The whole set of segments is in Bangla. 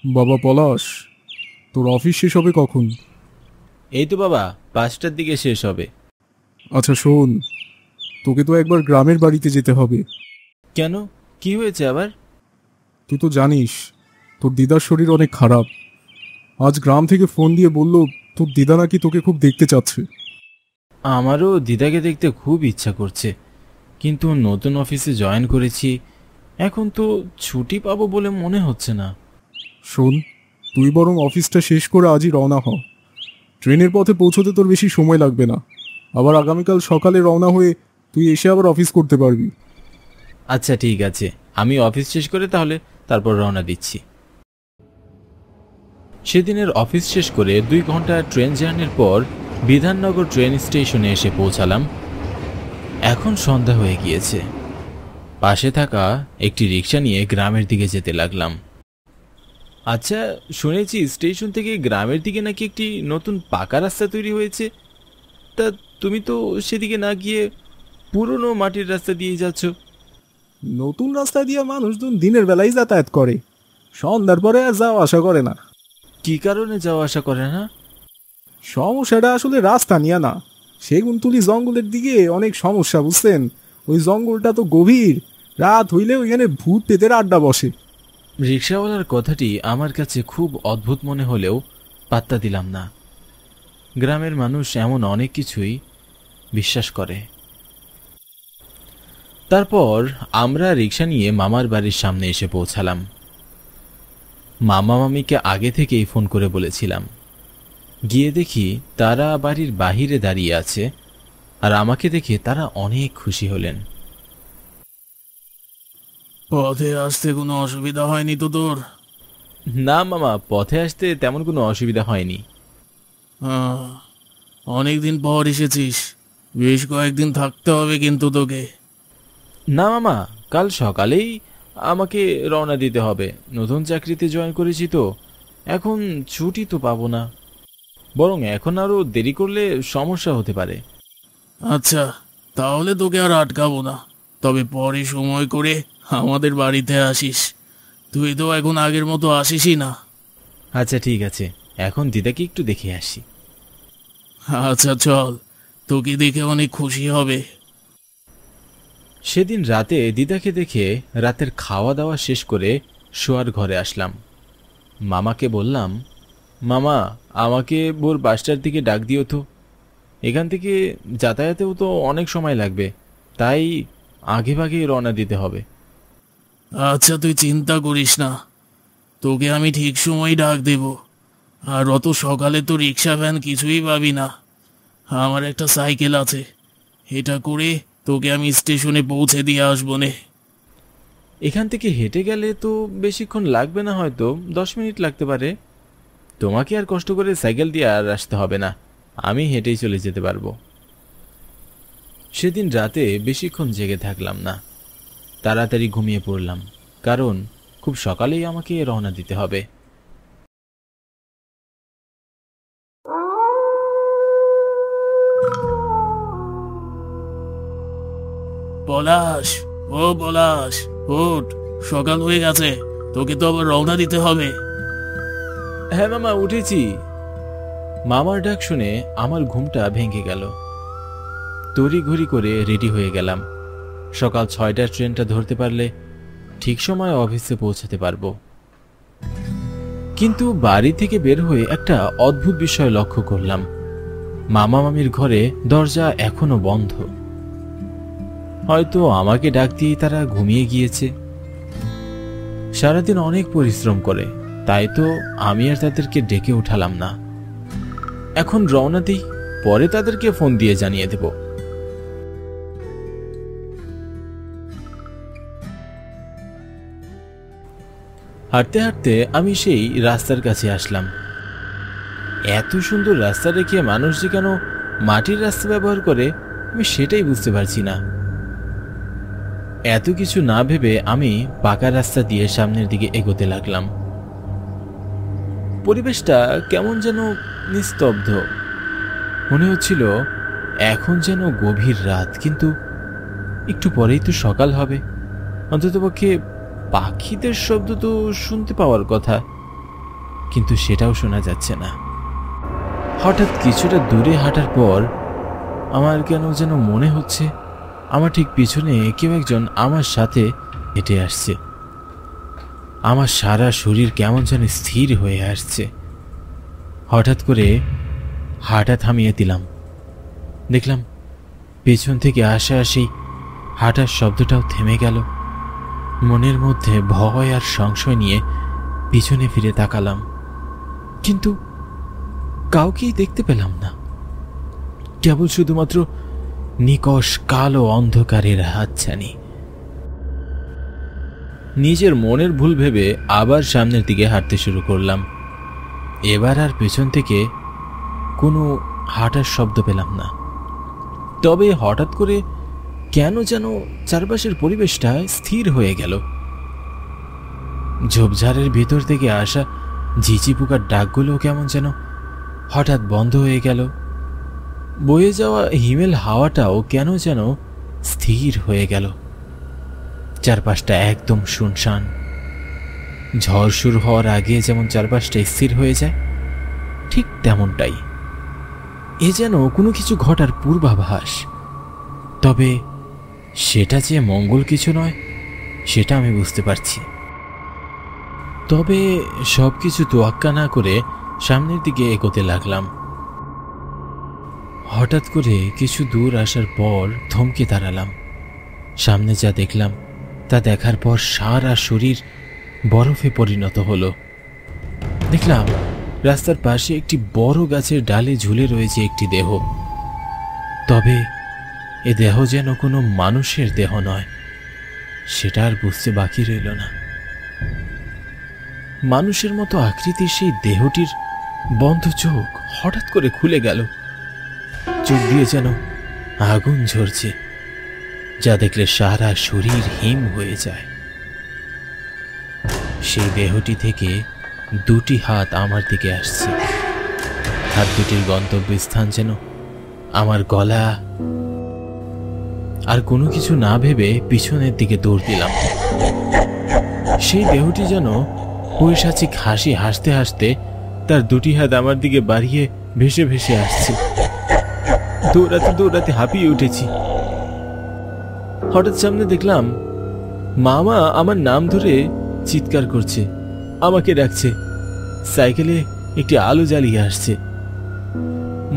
বাবা পলাশ, তোর অফিস শেষ হবে কখন? এই তো বাবা 5টার দিকে শেষ হবে। আচ্ছা শোন, তোকে তো একবার গ্রামের বাড়িতে যেতে হবে। কেন, কি হয়েছে আবার? তুই তো জানিস তোর দিদার শরীর অনেক খারাপ। আজ গ্রাম থেকে ফোন দিয়ে বলল তোর দিদা নাকি তোকে খুব দেখতে চাচ্ছে। আমারও দিদাকে দেখতে খুব ইচ্ছা করছে, কিন্তু নতুন অফিসে জয়েন করেছি, এখন তো ছুটি পাবো বলে মনে হচ্ছে না। শোন, তুই বরং অফিসটা শেষ করে আজই রওনা হ। ট্রেনের পথে পৌঁছতে তোর বেশি সময় লাগবে না। আবার আগামীকাল সকালে রওনা হয়ে তুই এসে আবার অফিস করতে পারবি। আচ্ছা ঠিক আছে, আমি অফিস শেষ করে তারপর রওনা দিচ্ছি। সেদিনের অফিস শেষ করে 2 ঘন্টা ট্রেন জার্নির পর বিধাননগর ট্রেন স্টেশনে এসে পৌঁছালাম। এখন সন্ধ্যা হয়ে গিয়েছে। পাশে থাকা একটি রিক্সা নিয়ে গ্রামের দিকে যেতে লাগলাম। আচ্ছা, শুনেছি স্টেশন থেকে গ্রামের দিকে নাকি একটি নতুন পাকা রাস্তা তৈরি হয়েছে। তা তুমি তো সেদিকে না গিয়ে পুরনো মাটির রাস্তা দিয়ে যাচ্ছ। নতুন রাস্তা দিয়ে মানুষজন দিনের বেলায় যাতায়াত করে, সন্ধ্যার পরে আর যাওয়া আসা করে না। কি কারণে যাওয়া আসা করে না? সমস্যাটা আসলে রাস্তা নিয়ে না, সেগুনতুলি জঙ্গলের দিকে অনেক সমস্যা, বুঝছেন? ওই জঙ্গলটা তো গভীর, রাত হইলে ওইখানে ভূত পেতের আড্ডা বসে। রিক্সাওয়ালার কথাটি আমার কাছে খুব অদ্ভুত মনে হলেও পাত্তা দিলাম না। গ্রামের মানুষ এমন অনেক কিছুই বিশ্বাস করে। তারপর আমরা রিক্সা নিয়ে মামার বাড়ির সামনে এসে পৌঁছালাম। মামা মামিকে আগে থেকেই ফোন করে বলেছিলাম। গিয়ে দেখি তারা বাড়ির বাহিরে দাঁড়িয়ে আছে, আর আমাকে দেখে তারা অনেক খুশি হলেন। পথে আসতে কোনো অসুবিধা হয়নি তো তোর? না মামা, পথে আসতে তেমন কোনো অসুবিধা হয়নি। অনেকদিন পর এসেছিস, বেশ কয়েকদিন থাকতে হবে কিন্তু তোকে। না মামা, কাল সকালেই আমাকে রওনা দিতে হবে। নতুন চাকরিতে জয়েন করেছি তো, এখন ছুটি তো পাবো না। বরং এখন আরো দেরি করলে সমস্যা হতে পারে। আচ্ছা, তাহলে তোকে আর আটকাবো না, তবে পরে সময় করে আমাদের বাড়িতে আসিস। তুই তো এখন আগের মতো আসিসই না। আচ্ছা ঠিক আছে, এখন দিদাকে একটু দেখে আসি। আচ্ছা চল, তোকে দেখে অনেক খুশি হবে। সেদিন রাতে দিদাকে দেখে রাতের খাওয়া দাওয়া শেষ করে শোয়ার ঘরে আসলাম। মামাকে বললাম, মামা আমাকে ভোর 5টার দিকে ডাক দিও তো। এখান থেকে যাতায়াতেও তো অনেক সময় লাগবে, তাই আগে ভাগে রওনা দিতে হবে। আচ্ছা তুই চিন্তা করিস না, তোকে আমি ঠিক সময় ডাক দেব। আর অত সকালে তো রিক্সা ভ্যান কিছুই পাবি না। আমার একটা সাইকেল আছে, এটা করে তোকে আমি স্টেশনে পৌঁছে দিয়ে আসবো নে। এখান থেকে হেঁটে গেলে তো বেশিক্ষণ লাগবে না, হয়তো 10 মিনিট লাগতে পারে। তোমাকে আর কষ্ট করে সাইকেল দিয়ে আর আসতে হবে না, আমি হেঁটেই চলে যেতে পারবো। সেদিন রাতে বেশিক্ষণ জেগে থাকলাম না, তাড়াতাড়ি ঘুমিয়ে পড়লাম, কারণ খুব সকালেই আমাকে রওনা দিতে হবে। পলাশ, ও পলাশ, ওঠ, সকাল হয়ে গেছে, তোকে তো আবার রওনা দিতে হবে। হ্যাঁ মামা, উঠেছি। মামার ডাক শুনে আমার ঘুমটা ভেঙে গেল। তড়িঘড়ি করে রেডি হয়ে গেলাম। সকাল 6টার ট্রেনটা ধরতে পারলে ঠিক সময় অফিসে পৌঁছাতে পারবো। কিন্তু বাড়ি থেকে বের হয়ে একটা অদ্ভুত বিষয় লক্ষ্য করলাম। মামা মামির ঘরে দরজা এখনো বন্ধ। হয়তো আমাকে ডাক দিয়ে তারা ঘুমিয়ে গিয়েছে। সারাদিন অনেক পরিশ্রম করে, তাই তো আমি আর তাদেরকে ডেকে উঠালাম না। এখন রওনা দিই, পরে তাদেরকে ফোন দিয়ে জানিয়ে দেব। হাঁটতে হাঁটতে আমি সেই রাস্তার কাছে আসলাম। এত সুন্দর রাস্তা রেখে মানুষ যে কেন মাটির রাস্তা ব্যবহার করে আমি সেটাই বুঝতে পারছি না। এত কিছু না ভেবে আমি পাকা রাস্তা দিয়ে সামনের দিকে এগোতে লাগলাম। পরিবেশটা কেমন যেন নিস্তব্ধ মনে হচ্ছিল। এখন যেন গভীর রাত, কিন্তু একটু পরেই তো সকাল হবে। অন্ততপক্ষে পাখিদের শব্দ তো শুনতে পাওয়ার কথা। কিন্তু সেটাও শোনা যাচ্ছে না। হঠাৎ কিছুটা দূরে হাঁটার পর আমার কেন যেন মনে হচ্ছে আমার ঠিক পিছনে কেউ একজন আমার সাথে হেঁটে আসছে। আমার সারা শরীর কেমন যেন স্থির হয়ে আসছে। হঠাৎ করে হাঁটা থামিয়ে দিলাম। দেখলাম পেছন থেকে আসা সেই হাঁটার শব্দটাও থেমে গেল। মনের মধ্যে ভয় আর সংশয় নিয়ে পিছনে ফিরে তাকালাম, কিন্তু কাউকেই দেখতে পেলাম না। কেবল শুধুমাত্র নিকষ কালো অন্ধকারের হাতছানি। নিজের মনের ভুল ভেবে আবার সামনের দিকে হাঁটতে শুরু করলাম। এবার আর পেছন থেকে কোনো হাঁটার শব্দ পেলাম না। তবে হঠাৎ করে কেন যেন চারপাশের পরিবেশটা স্থির হয়ে গেল। ঝোপঝাড়ের ভিতর থেকে আসা ঝিঝি পোকার ডাকগুলো কেমন যেন হঠাৎ বন্ধ হয়ে গেল। বয়ে যাওয়া হিমেল হাওয়াটাও কেন যেন স্থির হয়ে গেল। চারপাশটা একদম শুনশান। ঝড় শুরু হওয়ার আগে যেমন চারপাশটা স্থির হয়ে যায়, ঠিক তেমনটাই। এ যেন কোনো কিছু ঘটার পূর্বাভাস। তবে সেটা যে মঙ্গল কিছু নয়, সেটা আমি বুঝতে পারছি। তবে সবকিছু তোয়াক্কা না করে সামনের দিকে এগোতে লাগলাম। হঠাৎ করে কিছু দূর আসার পর থমকে দাঁড়ালাম। সামনে যা দেখলাম তা দেখার পর সারা শরীর বরফে পরিণত হলো। দেখলাম রাস্তার পাশে একটি বড় গাছের ডালে ঝুলে রয়েছে একটি দেহ। তবে এ দেহ যেন কোনো মানুষের দেহ নয়, সেটা আর বুঝতে বাকি রইল না। মানুষের মতো আকৃতির সেই দেহটির বন্ধ চোখ হঠাৎ করে খুলে গেল। চোখ দিয়ে যেন আগুন ঝরছে, যা দেখলে সারা শরীর হিম হয়ে যায়। সেই দেহটি থেকে দুটি হাত আমার দিকে আসছে। হাত দুটির গন্তব্যস্থান যেন আমার গলা। আর কোনো কিছু না ভেবে পিছনের দিকে দৌড় দিলাম। সেই দেহটি যেন পৈশাচিক হাসি হাসতে হাসতে তার দুটি হাত আমার দিকে বাড়িয়ে ভেসে ভেসে আসছে। দৌড়াতে দৌড়াতে হাঁপিয়ে উঠেছি। হঠাৎ সামনে দেখলাম মামা আমার নাম ধরে চিৎকার করছে, আমাকে ডাকছে। সাইকেলে একটি আলো জ্বালিয়ে আসছে।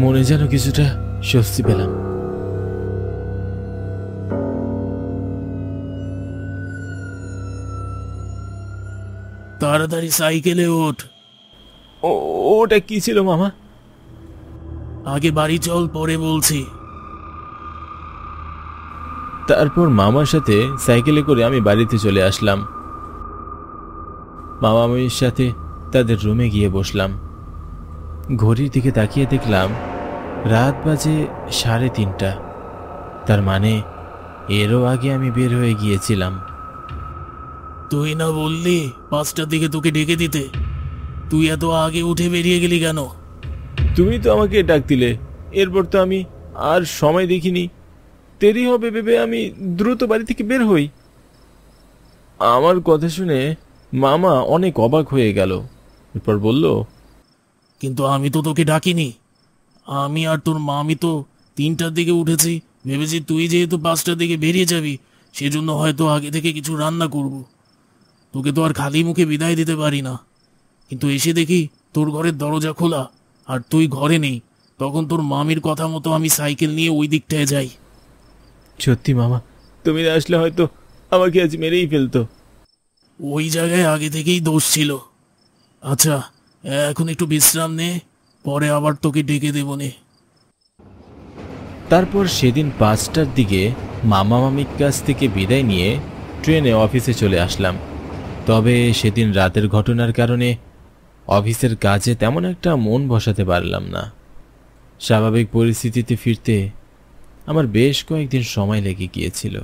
মনে যেন কিছুটা স্বস্তি পেলাম। তাড়াতাড়ি সাইকেলে ওঠ। ওটা কি ছিল মামা? আগে বাড়ি চল, পরে বলছি। তারপর মামার সাথে সাইকেলে করে আমি বাড়িতে চলে আসলাম। মামা মামির সাথে তাদের রুমে গিয়ে বসলাম। ঘড়ির দিকে তাকিয়ে দেখলাম রাত বাজে 3:30। তার মানে এরও আগে আমি বের হয়ে গিয়েছিলাম। তুই না বললি 5টার দিকে তোকে ডেকে দিতে? তুই এত আগে উঠে বেরিয়ে গেলি কেন? তুমি তো আমাকে ডাক দিলে, এরপর তো আমি আর সময় দেখিনি। দেরি হবে ভেবে আমি দ্রুত বাড়ি থেকে বের হই। আমার কথা শুনে মামা অনেক অবাক হয়ে গেল। এরপর বলল, কিন্তু আমি তো তোকে ডাকিনি। আমি আর তোর মামি তো 3টার দিকে উঠেছি, ভেবেছি তুই যেহেতু 5টার দিকে বেরিয়ে যাবি সেজন্য হয়তো আগে থেকে কিছু রান্না করব। তোকে তো আর খালি মুখে বিদায় দিতে পারি না। কিন্তু এসে দেখি তোর ঘরের দরজা খোলা আর তুই ঘরে নেই। তখন তোর মামির কথা মতো আমি সাইকেল নিয়ে ওই দিকটায় যাই। সত্যি মামা, তুমি না আসলে হয়তো আমাকে আজ মেরেই ফেলতো। ওই জায়গায় আগে থেকেই দোষ ছিল। আচ্ছা, এখন একটু বিশ্রাম নে, পরে আবার তোকে ডেকে দেবো নে। তারপর সেদিন 5টার দিকে মামা মামির কাছ থেকে বিদায় নিয়ে ট্রেনে অফিসে চলে আসলাম। তবে সেদিন রাতের ঘটনার কারণে অফিসের কাজে তেমন একটা মন বসাতে পারলাম না। স্বাভাবিক পরিস্থিতিতে ফিরতে আমার বেশ কয়েকদিন সময় লেগে গিয়েছিল।